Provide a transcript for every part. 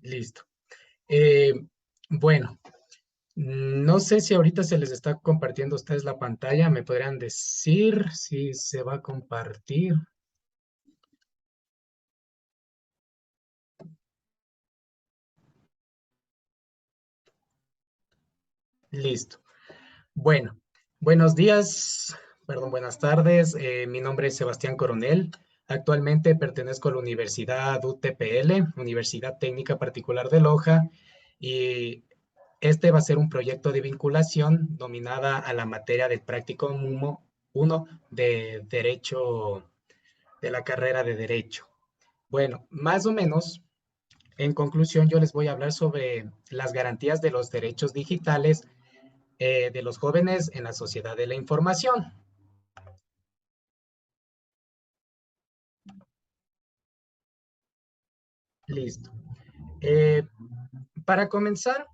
Listo. Eh, bueno, no sé si ahorita se les está compartiendo a ustedes la pantalla. ¿Me podrían decir si se va a compartir? Listo. Bueno, buenos días, perdón, buenas tardes. Mi nombre es Sebastián Coronel. Actualmente pertenezco a la Universidad UTPL, Universidad Técnica Particular de Loja, y este va a ser un proyecto de vinculación nominada a la materia del práctico 1 de Derecho, de la carrera de Derecho. Bueno, más o menos, en conclusión, yo les voy a hablar sobre las garantías de los derechos digitales de los jóvenes en la sociedad de la información. Listo. Eh, para comenzar,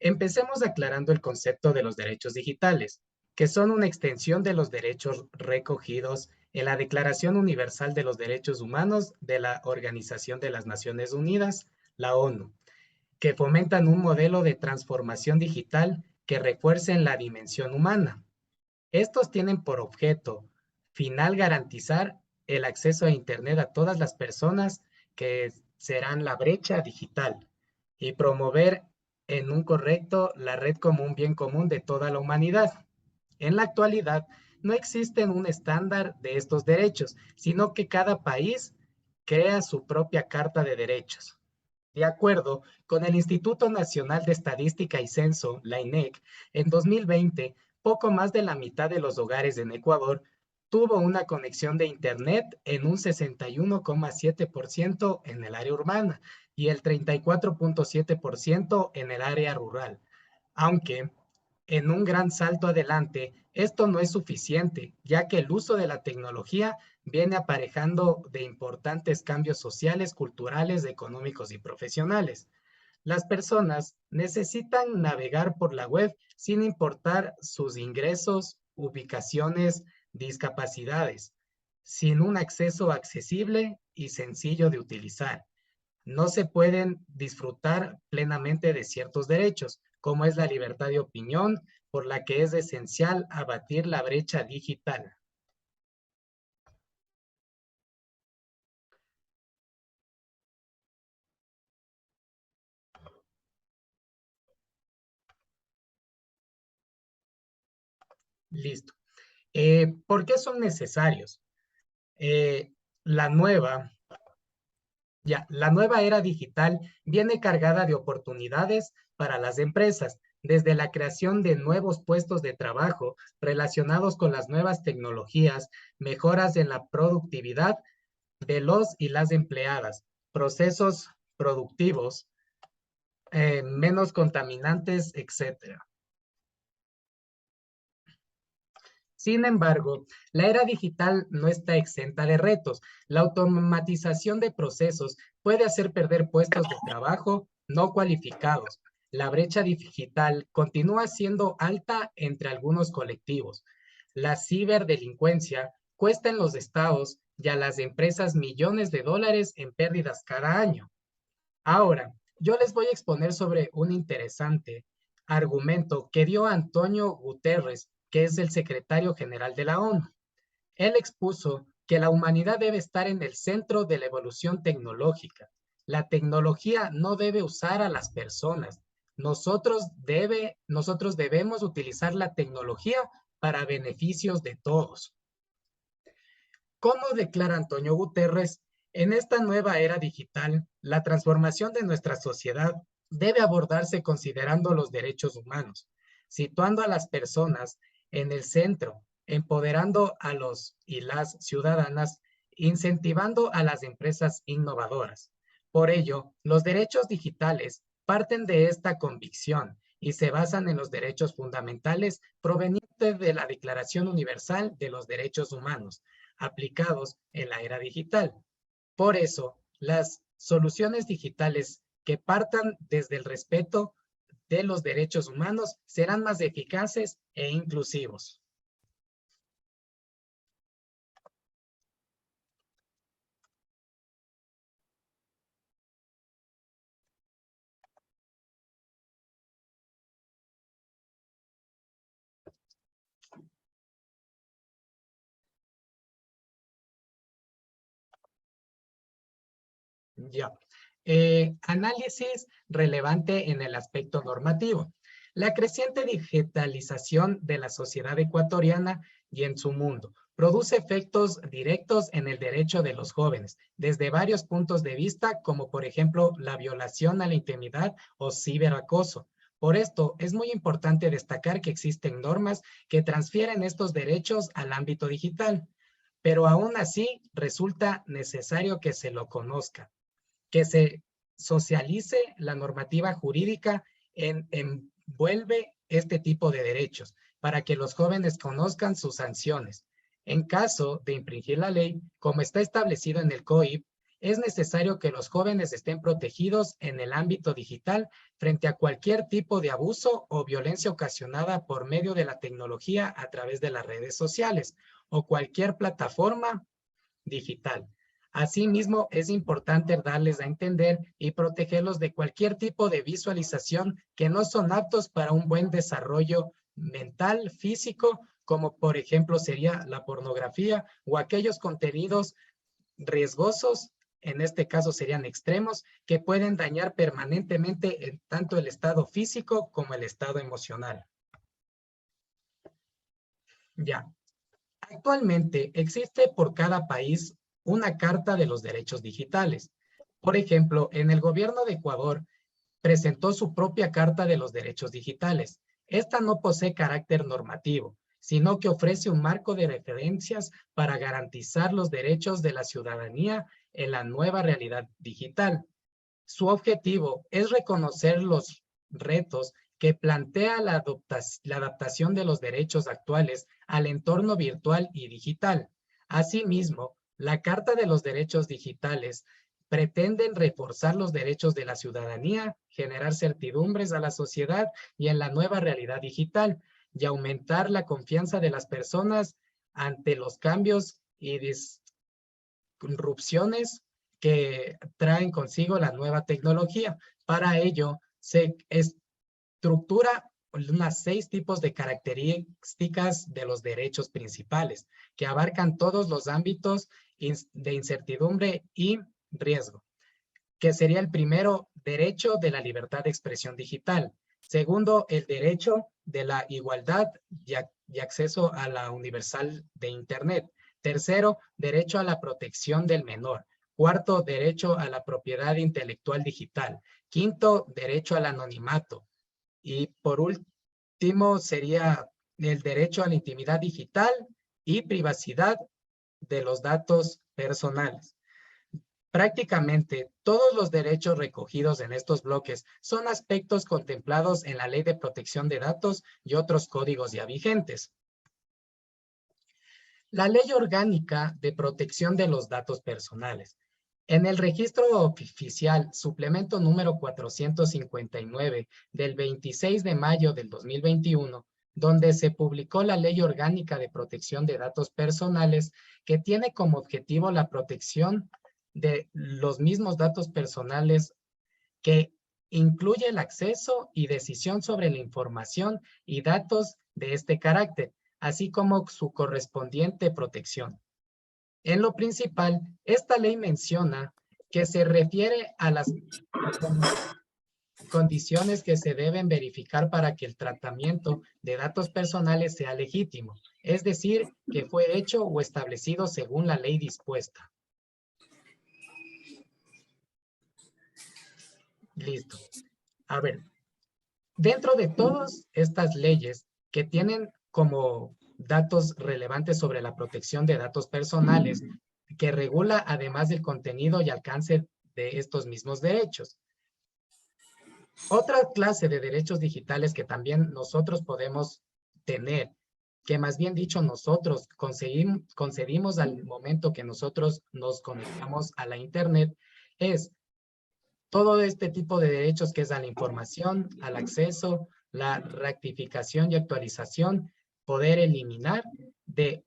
empecemos aclarando el concepto de los derechos digitales, que son una extensión de los derechos recogidos en la Declaración Universal de los Derechos Humanos de la Organización de las Naciones Unidas, la ONU, que fomentan un modelo de transformación digital que refuercen la dimensión humana. Estos tienen por objeto final garantizar el acceso a Internet a todas las personas que serán la brecha digital y promover en un correcto la red como un bien común de toda la humanidad. En la actualidad, no existe un estándar de estos derechos, sino que cada país crea su propia Carta de Derechos. De acuerdo con el Instituto Nacional de Estadística y Censo, la INEC, en 2020, poco más de la mitad de los hogares en Ecuador tuvo una conexión de Internet en un 61,7% en el área urbana y el 34,7% en el área rural. Aunque en un gran salto adelante, esto no es suficiente, ya que el uso de la tecnología viene aparejando de importantes cambios sociales, culturales, económicos y profesionales. Las personas necesitan navegar por la web sin importar sus ingresos, ubicaciones, discapacidades, sin un acceso accesible y sencillo de utilizar. No se pueden disfrutar plenamente de ciertos derechos, como es la libertad de opinión, por la que es esencial abatir la brecha digital. Listo. ¿Por qué son necesarios? Eh, la nueva la nueva era digital viene cargada de oportunidades para las empresas, desde la creación de nuevos puestos de trabajo relacionados con las nuevas tecnologías, mejoras en la productividad de los y las empleadas, procesos productivos, menos contaminantes, etcétera. Sin embargo, la era digital no está exenta de retos. La automatización de procesos puede hacer perder puestos de trabajo no cualificados. La brecha digital continúa siendo alta entre algunos colectivos. La ciberdelincuencia cuesta en los estados y a las empresas millones de dólares en pérdidas cada año. Ahora, yo les voy a exponer sobre un interesante argumento que dio Antonio Guterres, que es el secretario general de la ONU. Él expuso que la humanidad debe estar en el centro de la evolución tecnológica. La tecnología no debe usar a las personas. Nosotros debemos utilizar la tecnología para beneficios de todos. ¿Cómo declara Antonio Guterres? En esta nueva era digital, la transformación de nuestra sociedad debe abordarse considerando los derechos humanos, situando a las personas en el centro, empoderando a los y las ciudadanas, incentivando a las empresas innovadoras. Por ello, los derechos digitales parten de esta convicción y se basan en los derechos fundamentales provenientes de la Declaración Universal de los Derechos Humanos aplicados en la era digital. Por eso, las soluciones digitales que partan desde el respeto de los derechos humanos serán más eficaces e inclusivos. Ya. Análisis relevante en el aspecto normativo. La creciente digitalización de la sociedad ecuatoriana y en su mundo produce efectos directos en el derecho de los jóvenes, desde varios puntos de vista, como por ejemplo la violación a la intimidad o ciberacoso. Por esto, es muy importante destacar que existen normas que transfieren estos derechos al ámbito digital, pero aún así resulta necesario que se lo conozca, que se socialice la normativa jurídica envuelve este tipo de derechos para que los jóvenes conozcan sus sanciones. En caso de infringir la ley, como está establecido en el COIP, es necesario que los jóvenes estén protegidos en el ámbito digital frente a cualquier tipo de abuso o violencia ocasionada por medio de la tecnología a través de las redes sociales o cualquier plataforma digital. Asimismo, es importante darles a entender y protegerlos de cualquier tipo de visualización que no son aptos para un buen desarrollo mental, físico, como por ejemplo sería la pornografía o aquellos contenidos riesgosos, en este caso serían extremos, que pueden dañar permanentemente tanto el estado físico como el estado emocional. Ya. Actualmente existe por cada país una Carta de los Derechos Digitales. Por ejemplo, en el gobierno de Ecuador presentó su propia Carta de los Derechos Digitales. Esta no posee carácter normativo, sino que ofrece un marco de referencias para garantizar los derechos de la ciudadanía en la nueva realidad digital. Su objetivo es reconocer los retos que plantea la adaptación de los derechos actuales al entorno virtual y digital. Asimismo, la Carta de los Derechos Digitales pretenden reforzar los derechos de la ciudadanía, generar certidumbres a la sociedad y en la nueva realidad digital, y aumentar la confianza de las personas ante los cambios y disrupciones que traen consigo la nueva tecnología. Para ello, se estructura unas 6 tipos de características de los derechos principales, que abarcan todos los ámbitos de incertidumbre y riesgo, que sería el primero, derecho de la libertad de expresión digital. Segundo, el derecho de la igualdad y acceso a la universal de Internet. Tercero, derecho a la protección del menor. Cuarto, derecho a la propiedad intelectual digital. Quinto, derecho al anonimato. Y por último, sería el derecho a la intimidad digital y privacidad de los datos personales. Prácticamente todos los derechos recogidos en estos bloques son aspectos contemplados en la Ley de Protección de Datos y otros códigos ya vigentes. La Ley Orgánica de Protección de los Datos Personales. En el registro oficial, suplemento número 459 del 26 de mayo del 2021, donde se publicó la Ley Orgánica de Protección de Datos Personales, que tiene como objetivo la protección de los mismos datos personales, que incluye el acceso y decisión sobre la información y datos de este carácter, así como su correspondiente protección. En lo principal, esta ley menciona que se refiere a las condiciones que se deben verificar para que el tratamiento de datos personales sea legítimo, es decir, que fue hecho o establecido según la ley dispuesta. Listo. A ver, dentro de todas estas leyes que tienen como datos relevantes sobre la protección de datos personales, que regula además del contenido y alcance de estos mismos derechos. Otra clase de derechos digitales que también nosotros podemos tener, que más bien dicho nosotros concedimos al momento que nosotros nos conectamos a la Internet, es todo este tipo de derechos que es a la información, al acceso, la rectificación y actualización, poder eliminar de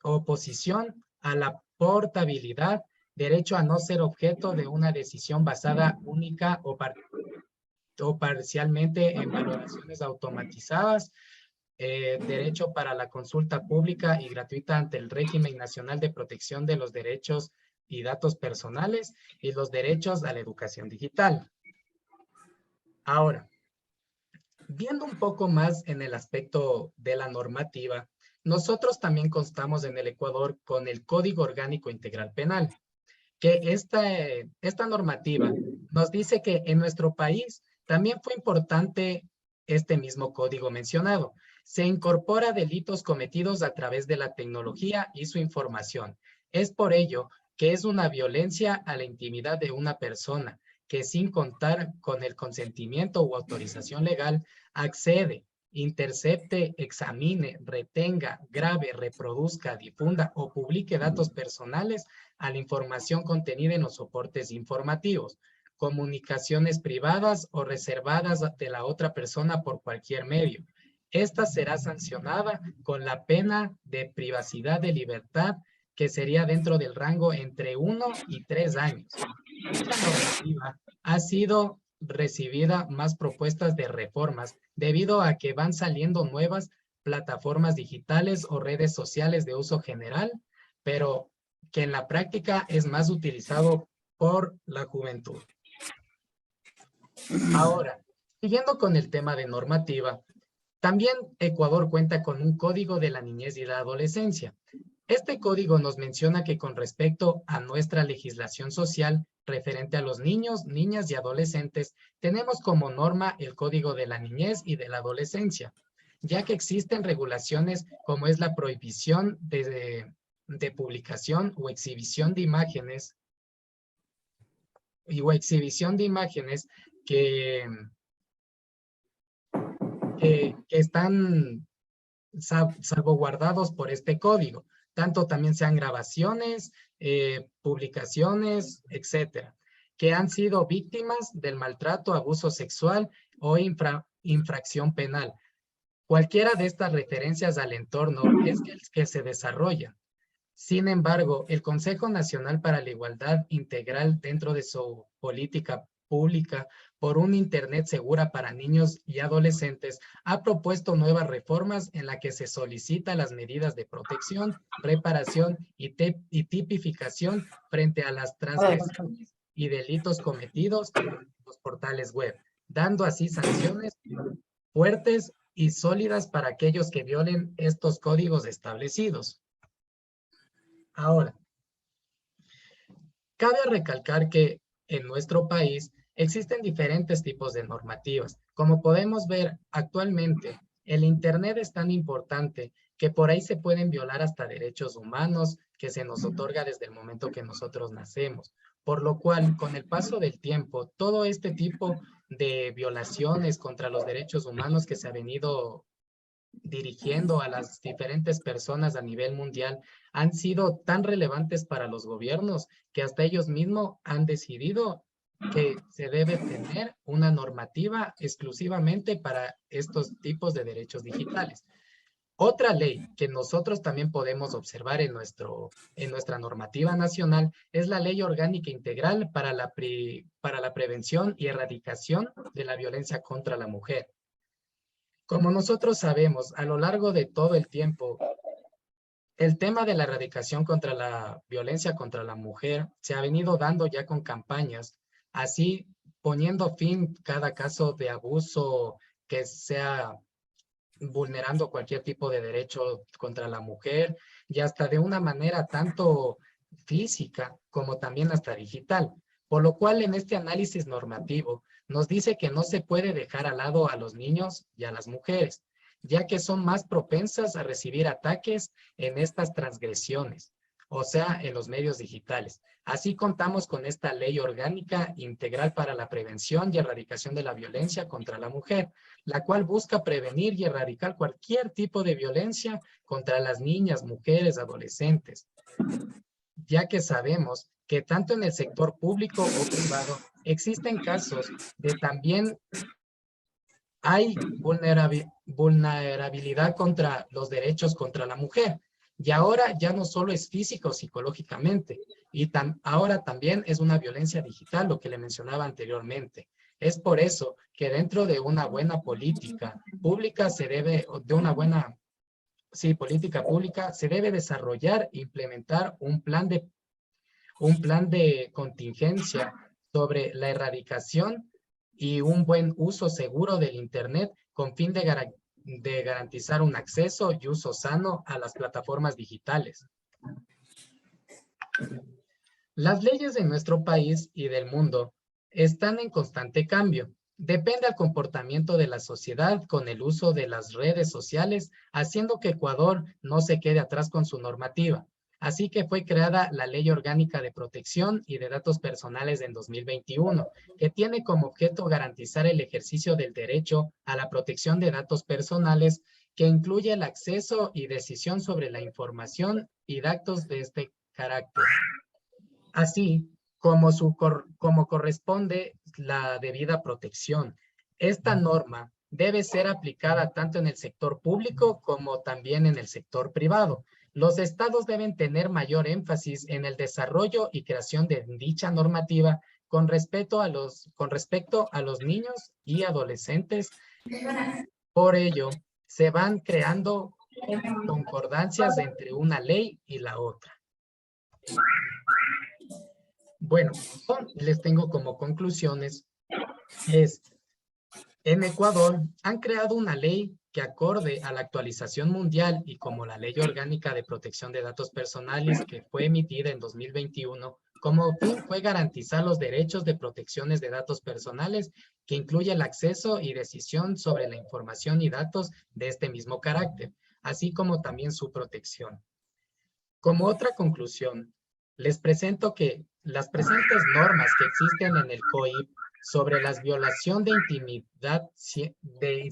oposición a la portabilidad, derecho a no ser objeto de una decisión basada única o parcialmente en valoraciones automatizadas, derecho para la consulta pública y gratuita ante el régimen nacional de protección de los derechos y datos personales y los derechos a la educación digital. Ahora, viendo un poco más en el aspecto de la normativa, nosotros también constamos en el Ecuador con el Código Orgánico Integral Penal, que esta normativa nos dice que en nuestro país también fue importante este mismo código mencionado. Se incorpora delitos cometidos a través de la tecnología y su información. Es por ello que es una violencia a la intimidad de una persona que sin contar con el consentimiento u autorización legal accede, intercepte, examine, retenga, grabe, reproduzca, difunda o publique datos personales a la información contenida en los soportes informativos, comunicaciones privadas o reservadas de la otra persona por cualquier medio. Esta será sancionada con la pena de privacidad de libertad que sería dentro del rango entre 1 y 3 años. Dicha normativa ha sido recibida más propuestas de reformas debido a que van saliendo nuevas plataformas digitales o redes sociales de uso general, pero que en la práctica es más utilizado por la juventud. Ahora, siguiendo con el tema de normativa, también Ecuador cuenta con un código de la niñez y la adolescencia. Este código nos menciona que con respecto a nuestra legislación social referente a los niños, niñas y adolescentes, tenemos como norma el Código de la Niñez y de la Adolescencia, ya que existen regulaciones como es la prohibición de publicación o exhibición de imágenes que, que están salvaguardados por este código, tanto también sean grabaciones, publicaciones, etcétera, que han sido víctimas del maltrato, abuso sexual o infracción penal. Cualquiera de estas referencias al entorno es el que se desarrolla. Sin embargo, el Consejo Nacional para la Igualdad Integral dentro de su política pública por una Internet segura para niños y adolescentes ha propuesto nuevas reformas en las que se solicita las medidas de protección, reparación y tipificación frente a las transgresiones y delitos cometidos en los portales web, dando así sanciones fuertes y sólidas para aquellos que violen estos códigos establecidos. Ahora, cabe recalcar que en nuestro país existen diferentes tipos de normativas. Como podemos ver actualmente, el Internet es tan importante que por ahí se pueden violar hasta derechos humanos que se nos otorga desde el momento que nosotros nacemos. Por lo cual, con el paso del tiempo, todo este tipo de violaciones contra los derechos humanos que se ha venido dirigiendo a las diferentes personas a nivel mundial han sido tan relevantes para los gobiernos que hasta ellos mismos han decidido que se debe tener una normativa exclusivamente para estos tipos de derechos digitales. Otra ley que nosotros también podemos observar en nuestra normativa nacional es la Ley Orgánica Integral para para la prevención y erradicación de la violencia contra la mujer. Como nosotros sabemos, a lo largo de todo el tiempo, el tema de la erradicación contra la violencia contra la mujer se ha venido dando ya con campañas, así poniendo fin a cada caso de abuso que sea vulnerando cualquier tipo de derecho contra la mujer y hasta de una manera tanto física como también hasta digital. Por lo cual en este análisis normativo nos dice que no se puede dejar al lado a los niños y a las mujeres, ya que son más propensas a recibir ataques en estas transgresiones, o sea, en los medios digitales. Así contamos con esta ley orgánica integral para la prevención y erradicación de la violencia contra la mujer, la cual busca prevenir y erradicar cualquier tipo de violencia contra las niñas, mujeres, adolescentes, ya que sabemos que tanto en el sector público o privado existen casos de también hay vulnerabilidad contra los derechos contra la mujer. Y ahora ya no solo es físico o psicológicamente, y ahora también es una violencia digital, lo que le mencionaba anteriormente. Es por eso que dentro de una buena política pública se debe, de una buena, sí, política pública, se debe desarrollar e implementar un plan de contingencia sobre la erradicación y un buen uso seguro del Internet con fin de garantizar un acceso y uso sano a las plataformas digitales. Las leyes de nuestro país y del mundo están en constante cambio. Depende del comportamiento de la sociedad con el uso de las redes sociales, haciendo que Ecuador no se quede atrás con su normativa. Así que fue creada la Ley Orgánica de Protección y de Datos Personales en 2021, que tiene como objeto garantizar el ejercicio del derecho a la protección de datos personales, que incluye el acceso y decisión sobre la información y datos de este carácter, así como corresponde la debida protección. Esta norma debe ser aplicada tanto en el sector público como también en el sector privado. Los estados deben tener mayor énfasis en el desarrollo y creación de dicha normativa con respecto a los niños y adolescentes. Por ello, se van creando concordancias entre una ley y la otra. Bueno, les tengo como conclusiones, en Ecuador han creado una ley que acorde a la actualización mundial y como la Ley Orgánica de Protección de Datos Personales que fue emitida en 2021, como fin fue garantizar los derechos de protecciones de datos personales que incluye el acceso y decisión sobre la información y datos de este mismo carácter, así como también su protección. Como otra conclusión, les presento que las presentes normas que existen en el COIP sobre la violación de intimidad,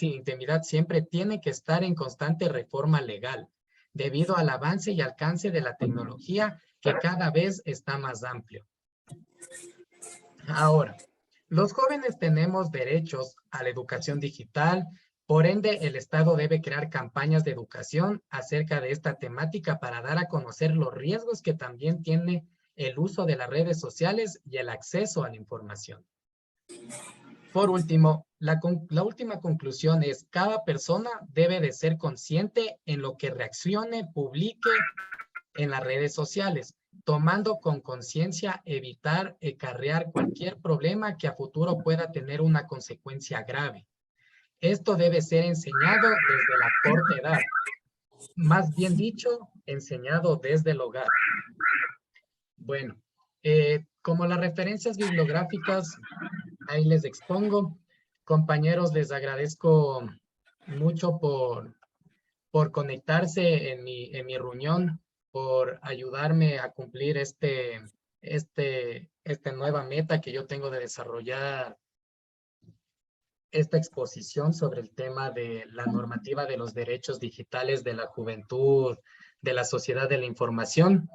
intimidad siempre tienen que estar en constante reforma legal, debido al avance y alcance de la tecnología que cada vez está más amplio. Ahora, los jóvenes tenemos derechos a la educación digital, por ende, el Estado debe crear campañas de educación acerca de esta temática para dar a conocer los riesgos que también tiene el uso de las redes sociales y el acceso a la información. Por último, la última conclusión es: cada persona debe de ser consciente en lo que reaccione, publique en las redes sociales, tomando con conciencia evitar acarrear cualquier problema que a futuro pueda tener una consecuencia grave. Esto debe ser enseñado desde la corta edad, más bien dicho, enseñado desde el hogar. Bueno, como las referencias bibliográficas, ahí les expongo. Compañeros, les agradezco mucho por conectarse en mi reunión, por ayudarme a cumplir esta nueva meta que yo tengo de desarrollar esta exposición sobre el tema de la normativa de los derechos digitales de la juventud, de la sociedad de la información,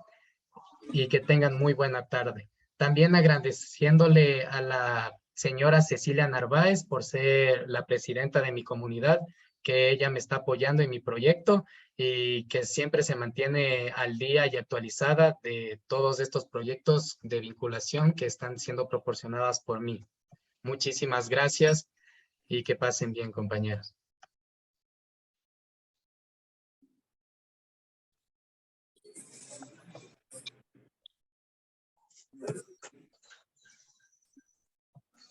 y que tengan muy buena tarde. También agradeciéndole a la señora Cecilia Narváez por ser la presidenta de mi comunidad, que ella me está apoyando en mi proyecto y que siempre se mantiene al día y actualizada de todos estos proyectos de vinculación que están siendo proporcionadas por mí. Muchísimas gracias y que pasen bien, compañeros.